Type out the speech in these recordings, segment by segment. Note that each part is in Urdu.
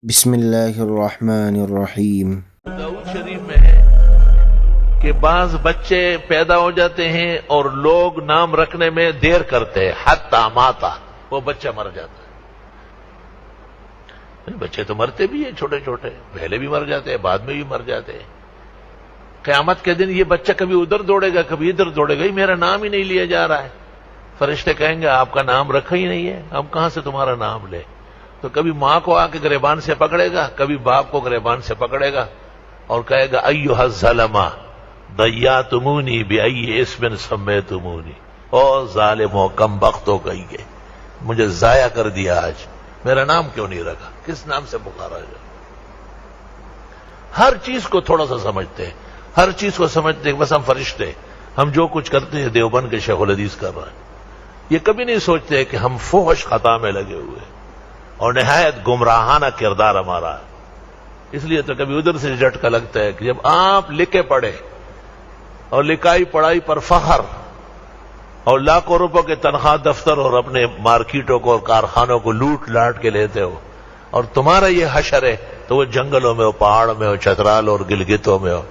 بسم اللہ الرحمن الرحیم۔ داؤد شریف میں ہے کہ بعض بچے پیدا ہو جاتے ہیں اور لوگ نام رکھنے میں دیر کرتے ہیں، حتی ماتا، وہ بچہ مر جاتا ہے۔ بچے تو مرتے بھی ہیں، چھوٹے چھوٹے، پہلے بھی مر جاتے ہیں، بعد میں بھی مر جاتے ہیں۔ قیامت کے دن یہ بچہ کبھی ادھر دوڑے گا، کبھی ادھر دوڑے گا، میرا نام ہی نہیں لیا جا رہا ہے۔ فرشتے کہیں گے آپ کا نام رکھا ہی نہیں ہے، ہم کہاں سے تمہارا نام لے؟ تو کبھی ماں کو آ کے گریبان سے پکڑے گا، کبھی باپ کو گریبان سے پکڑے گا اور کہے گا ایھا الظلمہ ضیعتمونی بأی اسم سمیتمونی، او ظالمو کم بختو کہیے، مجھے ضائع کر دیا، آج میرا نام کیوں نہیں رکھا، کس نام سے پکارا جائے؟ ہر چیز کو تھوڑا سا سمجھتے ہیں، ہر چیز کو سمجھتے ہیں، بس ہم فرشتے، ہم جو کچھ کرتے ہیں دیوبند کے شیخ الحدیث کر رہے ہیں۔ یہ کبھی نہیں سوچتے کہ ہم فحش خطا میں لگے ہوئے ہیں اور نہایت گمراہانہ کردار ہمارا ہے۔ اس لیے تو کبھی ادھر سے جھٹکا لگتا ہے کہ جب آپ لکھے پڑھے اور لکھائی پڑھائی پر فخر اور لاکھوں روپوں کے تنخواہ دفتر اور اپنے مارکیٹوں کو اور کارخانوں کو لوٹ لاٹ کے لیتے ہو، اور تمہارا یہ حشر ہے تو وہ جنگلوں میں ہو، پہاڑ میں ہو، چترال اور گلگتوں میں ہو،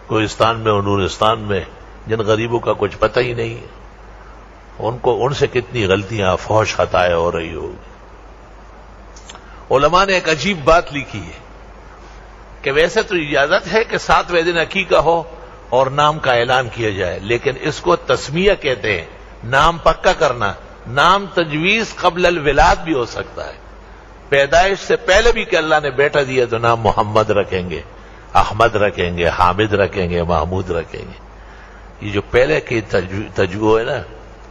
کوہستان میں ہو، نورستان میں، جن غریبوں کا کچھ پتہ ہی نہیں ہے، ان سے کتنی غلطیاں، فحش خطائیں ہو رہی ہوگی۔ علماء نے ایک عجیب بات لکھی ہے کہ ویسے تو اجازت ہے کہ 7ویں دن عقیقہ ہو اور نام کا اعلان کیا جائے، لیکن اس کو تسمیہ کہتے ہیں، نام پکا کرنا۔ نام تجویز قبل الولاد بھی ہو سکتا ہے، پیدائش سے پہلے بھی کہ اللہ نے بیٹا دیا تو نام محمد رکھیں گے، احمد رکھیں گے، حامد رکھیں گے، محمود رکھیں گے۔ یہ جو پہلے کی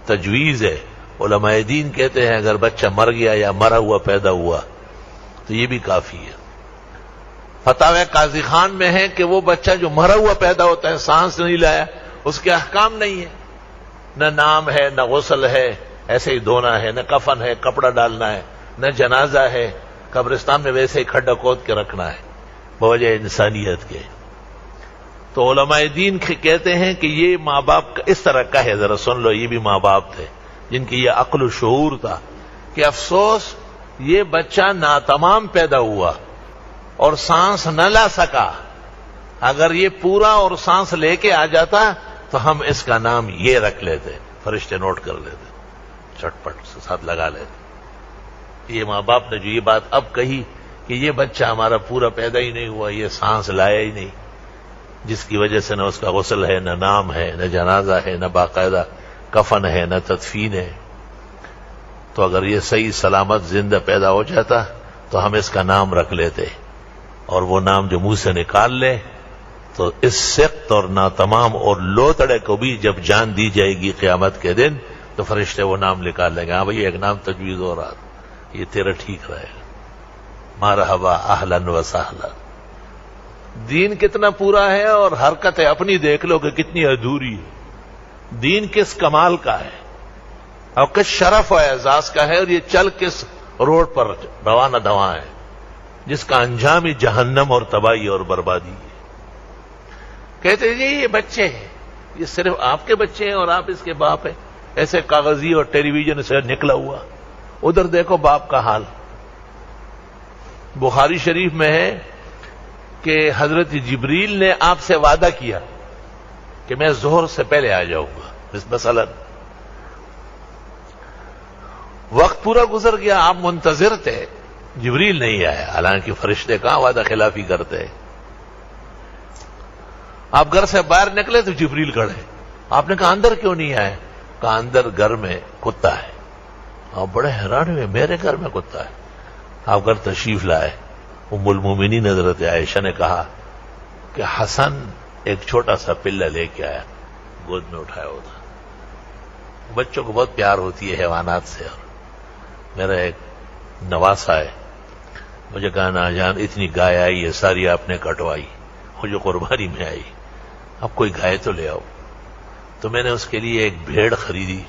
تجویز ہے، علماء دین کہتے ہیں اگر بچہ مر گیا یا مرا ہوا پیدا ہوا تو یہ بھی کافی ہے۔ فتاوی قاضی خان میں ہے کہ وہ بچہ جو مرا ہوا پیدا ہوتا ہے، سانس نہیں لایا، اس کے احکام نہیں ہے، نہ نام ہے، نہ غسل ہے، ایسے ہی دھونا ہے، نہ کفن ہے، کپڑا ڈالنا ہے، نہ جنازہ ہے، قبرستان میں ویسے ہی کھڈا کھود کے رکھنا ہے بوجہ انسانیت کے۔ تو علماء دین کہتے ہیں کہ یہ ماں باپ کا اس طرح کا ہے، ذرا سن لو، یہ بھی ماں باپ تھے جن کی یہ عقل و شعور تھا کہ افسوس یہ بچہ ناتمام پیدا ہوا اور سانس نہ لا سکا، اگر یہ پورا اور سانس لے کے آ جاتا تو ہم اس کا نام یہ رکھ لیتے، فرشتے نوٹ کر لیتے، چٹپٹ سے ساتھ لگا لیتے۔ یہ ماں باپ نے جو یہ بات اب کہی کہ یہ بچہ ہمارا پورا پیدا ہی نہیں ہوا، یہ سانس لایا ہی نہیں، جس کی وجہ سے نہ اس کا غسل ہے، نہ نام ہے، نہ جنازہ ہے، نہ باقاعدہ کفن ہے، نہ تدفین ہے، تو اگر یہ صحیح سلامت زندہ پیدا ہو جاتا تو ہم اس کا نام رکھ لیتے، اور وہ نام جو منہ سے نکال لے تو اس سخت اور ناتمام اور لوتڑے کو بھی جب جان دی جائے گی قیامت کے دن تو فرشتے وہ نام نکال لیں گے، ہاں بھئی ایک نام تجویز ہو رہا تھا، یہ تیرا ٹھیک رہے گا، مرحبا اہلا و سہلا۔ دین کتنا پورا ہے اور حرکتیں اپنی دیکھ لو کہ کتنی ادھوری ہے۔ دین کس کمال کا ہے اور کس شرف و اعزاز کا ہے، اور یہ چل کس روڈ پر روانہ دواں ہے جس کا انجام ہی جہنم اور تباہی اور بربادی ہے۔ کہتے جی یہ بچے ہیں، یہ صرف آپ کے بچے ہیں اور آپ اس کے باپ ہیں، ایسے کاغذی اور ٹیلی ویژن سے نکلا ہوا، ادھر دیکھو باپ کا حال۔ بخاری شریف میں ہے کہ حضرت جبریل نے آپ سے وعدہ کیا کہ میں ظہر سے پہلے آ جاؤں گا، مثلا وقت پورا گزر گیا، آپ منتظر تھے، جبریل نہیں آیا، حالانکہ فرشتے کہاں وعدہ خلافی کرتے ہیں۔ آپ گھر سے باہر نکلے تو جبریل کھڑے، آپ نے کہا اندر کیوں نہیں آئے؟ کہا اندر گھر میں کتا ہے۔ آپ بڑے حیران ہوئے، میرے گھر میں کتا ہے؟ آپ گھر تشریف لائے، ام المومنین حضرت عائشہ نے کہا کہ حسن ایک چھوٹا سا پلہ لے کے آیا، گود میں اٹھایا ہوتا۔ بچوں کو بہت پیار ہوتی ہے حیوانات سے، اور میرا ایک نواسا ہے، مجھے کہا نا جان اتنی گائے آئی ہے، ساری آپ نے کٹوائی، وہ جو قربانی میں آئی، اب کوئی گائے تو لے آؤ۔ تو میں نے اس کے لیے ایک بھیڑ خریدی،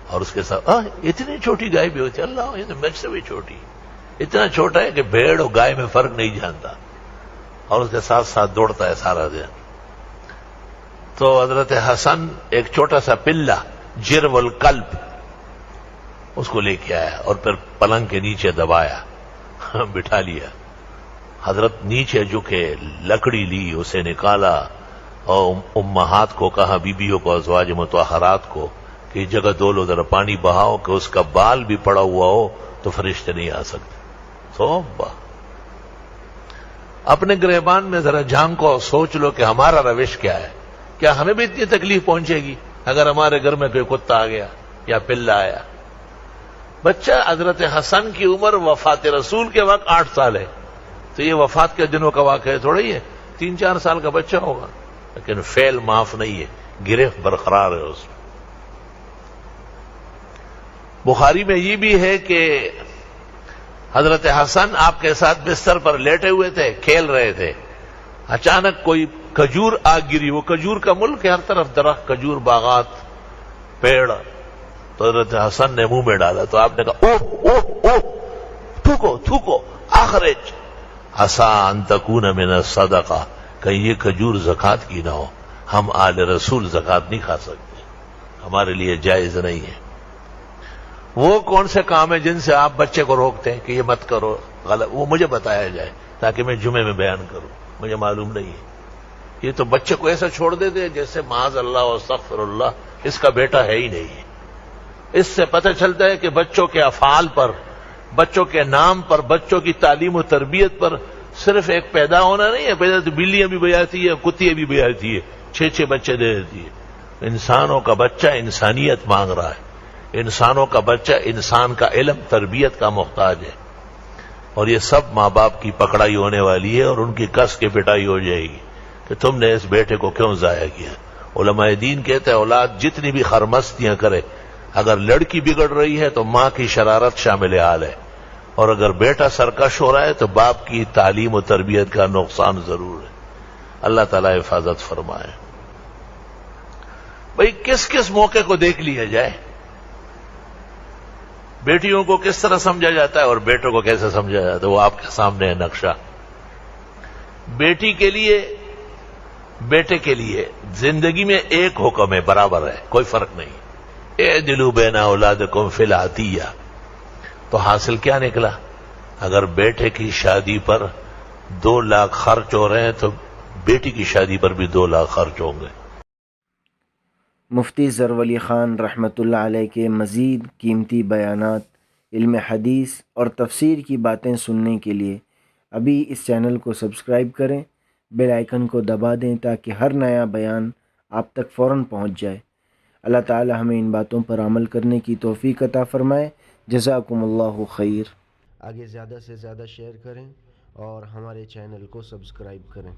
اور اس کے ساتھ اتنی چھوٹی گائے بھی ہوتی ہے، اللہ یہ تو مجھ سے بھی چھوٹی، اتنا چھوٹا ہے کہ بھیڑ اور گائے میں فرق نہیں جانتا، اور اس کے ساتھ ساتھ دوڑتا ہے سارا دن۔ تو حضرت حسن ایک چھوٹا سا پلہ جرو القلب اس کو لے کے آیا اور پھر پلنگ کے نیچے دبایا، بٹھا لیا، حضرت نیچے جھکے، لکڑی لی، اسے نکالا اور امہات کو کہا، بیبیوں کو، ازواج مطہرات کو کہ جگہ دو لو، ذرا پانی بہاؤ کہ اس کا بال بھی پڑا ہوا ہو تو فرشتے نہیں آ سکتے۔ توبہ! اپنے گریبان میں ذرا جھانکو اور سوچ لو کہ ہمارا روش کیا ہے۔ کیا ہمیں بھی اتنی تکلیف پہنچے گی اگر ہمارے گھر میں کوئی کتا آ گیا یا پلہ آیا؟ بچہ حضرت حسن کی عمر وفات رسول کے وقت 8 سال ہے، تو یہ وفات کے دنوں کا واقعہ تھوڑی ہے، 3-4 سال کا بچہ ہوگا، لیکن فعل معاف نہیں ہے، گرفت برقرار ہے اس میں۔ بخاری میں یہ بھی ہے کہ حضرت حسن آپ کے ساتھ بستر پر لیٹے ہوئے تھے، کھیل رہے تھے، اچانک کوئی کھجور آ گری، وہ کھجور کا ملک ہے، ہر طرف درخت، کھجور، باغات، پیڑ، تو حضرت حسن نے منہ میں ڈالا تو آپ نے کہا اوہ اوہ اوہ، تھوکو تھوکو، اخرج عسى ان تكون من الصدقہ، کہیں یہ کھجور زکوٰۃ کی نہ ہو، ہم آل رسول زکوٰۃ نہیں کھا سکتے، ہمارے لیے جائز نہیں ہے۔ وہ کون سے کام ہیں جن سے آپ بچے کو روکتے ہیں کہ یہ مت کرو، غلط، وہ مجھے بتایا جائے تاکہ میں جمعے میں بیان کروں، مجھے معلوم نہیں ہے۔ یہ تو بچے کو ایسا چھوڑ دیتے جیسے معاذ اللہ واستغفر اللہ اس کا بیٹا ہے ہی نہیں ہے۔ اس سے پتہ چلتا ہے کہ بچوں کے افعال پر، بچوں کے نام پر، بچوں کی تعلیم و تربیت پر صرف ایک پیدا ہونا نہیں ہے، پیدا تو بلیاں بھی بیاتی ہے، کتیاں بھی بیاتی ہے، 6 بچے دے دیتی ہے۔ انسانوں کا بچہ انسانیت مانگ رہا ہے، انسانوں کا بچہ انسان کا علم، تربیت کا محتاج ہے، اور یہ سب ماں باپ کی پکڑائی ہونے والی ہے اور ان کی کس کے پٹائی ہو جائے گی کہ تم نے اس بیٹے کو کیوں ضائع کیا۔ علماء دین کہتے ہیں اولاد جتنی بھی خرمستیاں کرے، اگر لڑکی بگڑ رہی ہے تو ماں کی شرارت شامل حال ہے، اور اگر بیٹا سرکش ہو رہا ہے تو باپ کی تعلیم و تربیت کا نقصان ضرور ہے۔ اللہ تعالیٰ حفاظت فرمائے۔ بھئی کس کس موقع کو دیکھ لیا جائے، بیٹیوں کو کس طرح سمجھا جاتا ہے اور بیٹوں کو کیسے سمجھا جاتا ہے، وہ آپ کے سامنے ہے نقشہ۔ بیٹی کے لیے، بیٹے کے لیے زندگی میں ایک حکم ہے، برابر ہے، کوئی فرق نہیں۔ اعدلوا بین اولادکم فی العطیہ، تو حاصل کیا نکلا؟ اگر بیٹے کی شادی پر 2 لاکھ خرچ ہو رہے ہیں تو بیٹی کی شادی پر بھی 2 لاکھ خرچ ہوں گے۔ مفتی ظفر علی خان رحمۃ اللہ علیہ کے مزید قیمتی بیانات، علم حدیث اور تفسیر کی باتیں سننے کے لیے ابھی اس چینل کو سبسکرائب کریں، بیل آئیکن کو دبا دیں تاکہ ہر نیا بیان آپ تک فوراً پہنچ جائے۔ اللہ تعالی ہمیں ان باتوں پر عمل کرنے کی توفیق عطا فرمائے۔ جزاکم اللہ خیر۔ آگے زیادہ سے زیادہ شیئر کریں اور ہمارے چینل کو سبسکرائب کریں۔